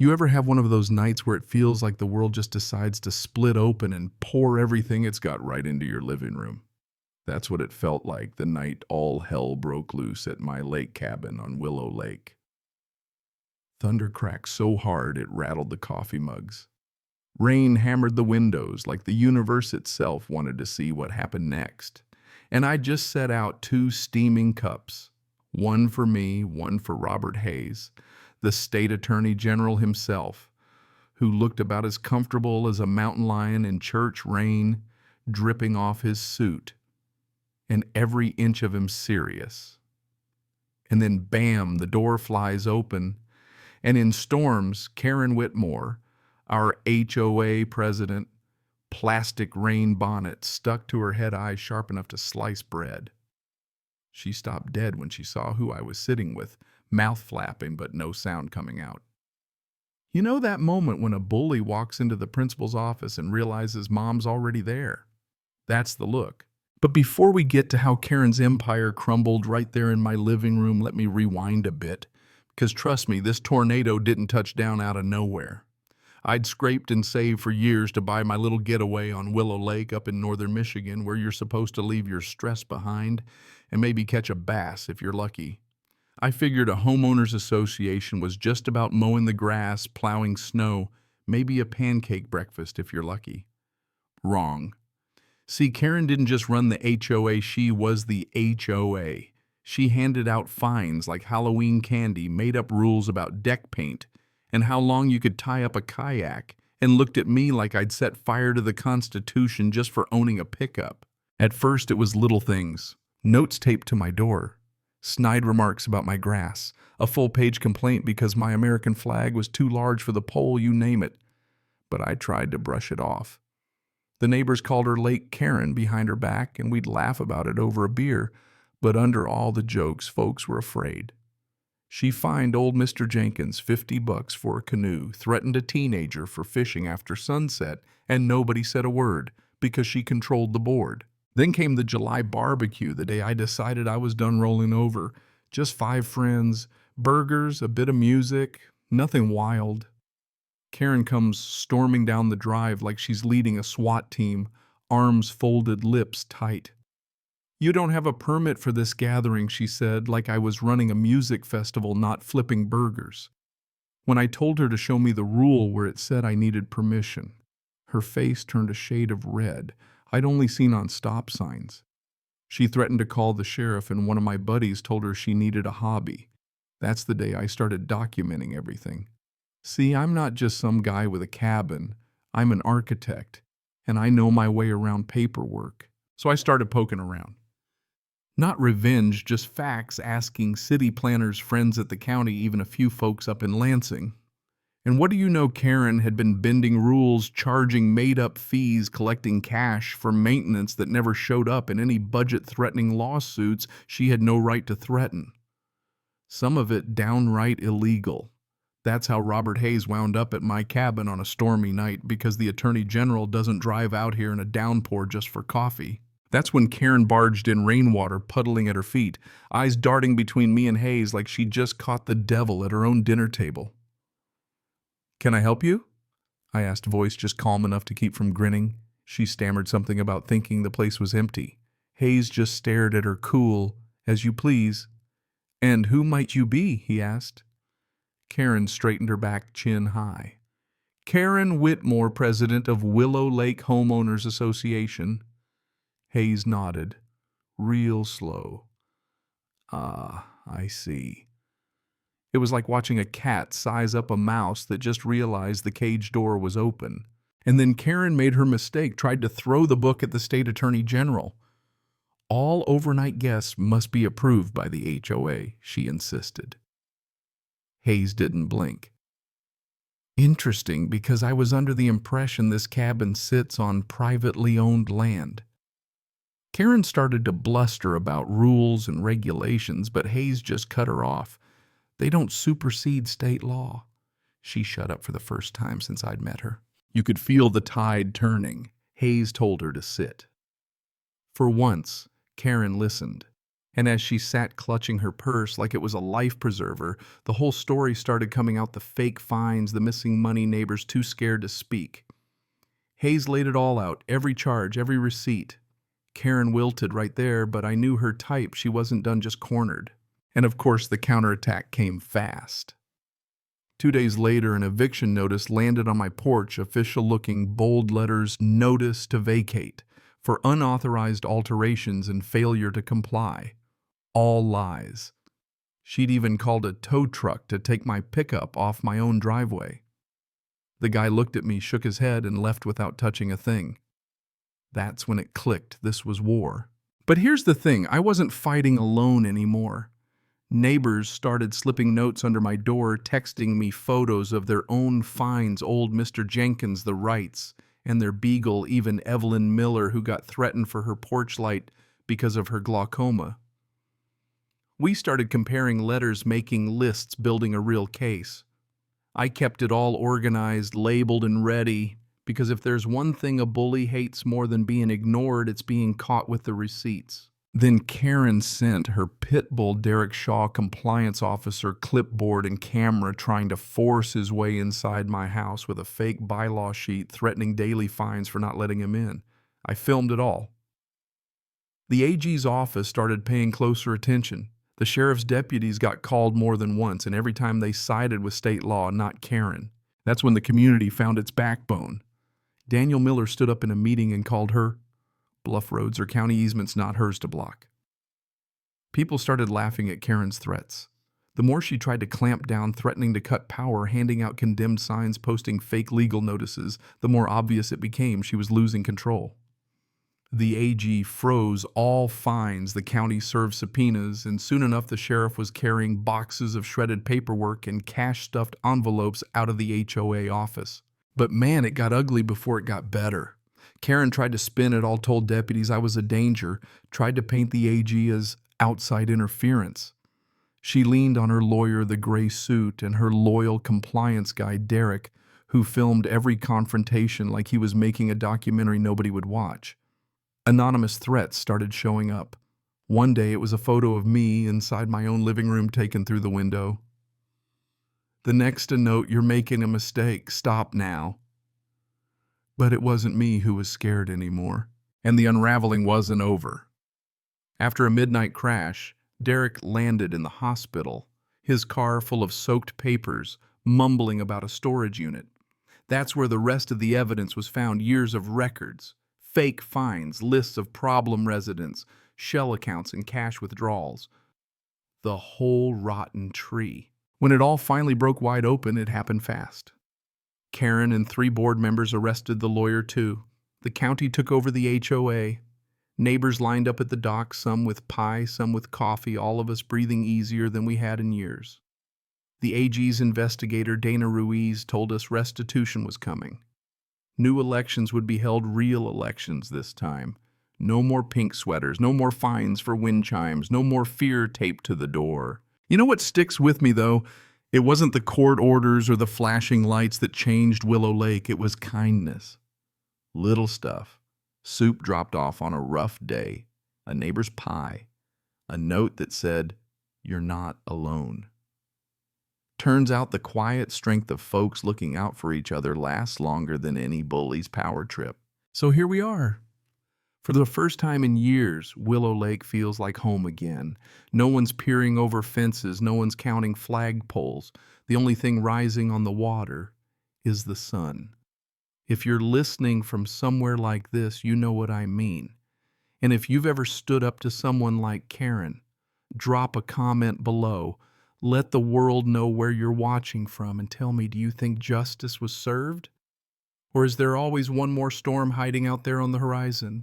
You ever have one of those nights where it feels like the world just decides to split open and pour everything it's got right into your living room? That's what it felt like the night all hell broke loose at my lake cabin on Willow Lake. Thunder cracked so hard it rattled the coffee mugs. Rain hammered the windows like the universe itself wanted to see what happened next. And I just set out 2 steaming cups, one for me, one for Robert Hayes, the state attorney general himself, who looked about as comfortable as a mountain lion in church rain dripping off his suit, and every inch of him serious. And then bam, the door flies open, and in storms, Karen Whitmore, our HOA president, plastic rain bonnet stuck to her head eyes sharp enough to slice bread. She stopped dead when she saw who I was sitting with, mouth flapping but no sound coming out. You know that moment when a bully walks into the principal's office and realizes mom's already there? That's the look. But before we get to how Karen's empire crumbled right there in my living room, let me rewind a bit. Because trust me, this tornado didn't touch down out of nowhere. I'd scraped and saved for years to buy my little getaway on Willow Lake up in northern Michigan, where you're supposed to leave your stress behind and maybe catch a bass if you're lucky. I figured a homeowners association was just about mowing the grass, plowing snow, maybe a pancake breakfast if you're lucky. Wrong. See, Karen didn't just run the HOA, she was the HOA. She handed out fines like Halloween candy, made up rules about deck paint, and how long you could tie up a kayak, and looked at me like I'd set fire to the Constitution just for owning a pickup. At first it was little things. Notes taped to my door. Snide remarks about my grass. A full-page complaint because my American flag was too large for the pole, you name it. But I tried to brush it off. The neighbors called her Lake Karen behind her back, and we'd laugh about it over a beer. But under all the jokes, folks were afraid. She fined old Mr. Jenkins $50 for a canoe, threatened a teenager for fishing after sunset, and nobody said a word because she controlled the board. Then came the July barbecue, the day I decided I was done rolling over. Just 5 friends, burgers, a bit of music, nothing wild. Karen comes storming down the drive like she's leading a SWAT team, arms folded, lips tight. "You don't have a permit for this gathering," she said, like I was running a music festival, not flipping burgers. When I told her to show me the rule where it said I needed permission, her face turned a shade of red I'd only seen on stop signs. She threatened to call the sheriff, and one of my buddies told her she needed a hobby. That's the day I started documenting everything. See, I'm not just some guy with a cabin. I'm an architect, and I know my way around paperwork. So I started poking around. Not revenge, just facts, asking city planners, friends at the county, even a few folks up in Lansing. And what do you know, Karen had been bending rules, charging made-up fees, collecting cash for maintenance that never showed up in any budget-threatening lawsuits she had no right to threaten. Some of it downright illegal. That's how Robert Hayes wound up at my cabin on a stormy night, because the Attorney General doesn't drive out here in a downpour just for coffee. That's when Karen barged in, rainwater puddling at her feet, eyes darting between me and Hayes like she'd just caught the devil at her own dinner table. "Can I help you?" I asked, voice just calm enough to keep from grinning. She stammered something about thinking the place was empty. Hayes just stared at her, cool, "As you please." "And who might you be?" he asked. Karen straightened her back, chin high. "Karen Whitmore, president of Willow Lake Homeowners Association." Hayes nodded, real slow. "Ah, I see." It was like watching a cat size up a mouse that just realized the cage door was open. And then Karen made her mistake, tried to throw the book at the state attorney general. "All overnight guests must be approved by the HOA, she insisted. Hayes didn't blink. "Interesting, because I was under the impression this cabin sits on privately owned land." Karen started to bluster about rules and regulations, but Hayes just cut her off. "They don't supersede state law." She shut up for the first time since I'd met her. You could feel the tide turning. Hayes told her to sit. For once, Karen listened. And as she sat clutching her purse like it was a life preserver, the whole story started coming out: the fake fines, the missing money, neighbors too scared to speak. Hayes laid it all out, every charge, every receipt. Karen wilted right there, but I knew her type. She wasn't done just cornered. And of course, the counterattack came fast. 2 days later, an eviction notice landed on my porch, official-looking bold letters: notice to vacate, for unauthorized alterations and failure to comply. All lies. She'd even called a tow truck to take my pickup off my own driveway. The guy looked at me, shook his head, and left without touching a thing. That's when it clicked. This was war. But here's the thing. I wasn't fighting alone anymore. Neighbors started slipping notes under my door, texting me photos of their own fines: old Mr. Jenkins, the Wrights, and their beagle, even Evelyn Miller, who got threatened for her porch light because of her glaucoma. We started comparing letters, making lists, building a real case. I kept it all organized, labeled, and ready, because if there's one thing a bully hates more than being ignored, it's being caught with the receipts. Then Karen sent her pit bull Derek Shaw compliance officer clipboard and camera, trying to force his way inside my house with a fake bylaw sheet threatening daily fines for not letting him in. I filmed it all. The AG's office started paying closer attention. The sheriff's deputies got called more than once, and every time they sided with state law, not Karen. That's when the community found its backbone. Daniel Miller stood up in a meeting and called her bluff. Roads are county easements, not hers to block. People started laughing at Karen's threats. The more she tried to clamp down, threatening to cut power, handing out condemned signs, posting fake legal notices, the more obvious it became she was losing control. The AG froze all fines, the county served subpoenas, and soon enough the sheriff was carrying boxes of shredded paperwork and cash-stuffed envelopes out of the HOA office. But man, it got ugly before it got better. Karen tried to spin it all, told deputies I was a danger, tried to paint the AG as outside interference. She leaned on her lawyer, the gray suit, and her loyal compliance guy, Derek, who filmed every confrontation like he was making a documentary nobody would watch. Anonymous threats started showing up. One day it was a photo of me inside my own living room taken through the window. The next a note: you're making a mistake, stop now. But it wasn't me who was scared anymore, and the unraveling wasn't over. After a midnight crash, Derek landed in the hospital, his car full of soaked papers, mumbling about a storage unit. That's where the rest of the evidence was found: years of records, fake fines, lists of problem residents, shell accounts, and cash withdrawals. The whole rotten tree. When it all finally broke wide open, it happened fast. Karen and 3 board members arrested the lawyer too. The county took over the HOA. Neighbors lined up at the dock, some with pie, some with coffee, all of us breathing easier than we had in years. The AG's investigator, Dana Ruiz, told us restitution was coming. New elections would be held, real elections this time. No more pink sweaters, no more fines for wind chimes, no more fear taped to the door. You know what sticks with me, though? It wasn't the court orders or the flashing lights that changed Willow Lake. It was kindness. Little stuff. Soup dropped off on a rough day, a neighbor's pie, a note that said, "You're not alone." Turns out the quiet strength of folks looking out for each other lasts longer than any bully's power trip. So here we are. For the first time in years, Willow Lake feels like home again. No one's peering over fences, no one's counting flagpoles. The only thing rising on the water is the sun. If you're listening from somewhere like this, you know what I mean. And if you've ever stood up to someone like Karen, drop a comment below. Let the world know where you're watching from and tell me, do you think justice was served? Or is there always one more storm hiding out there on the horizon?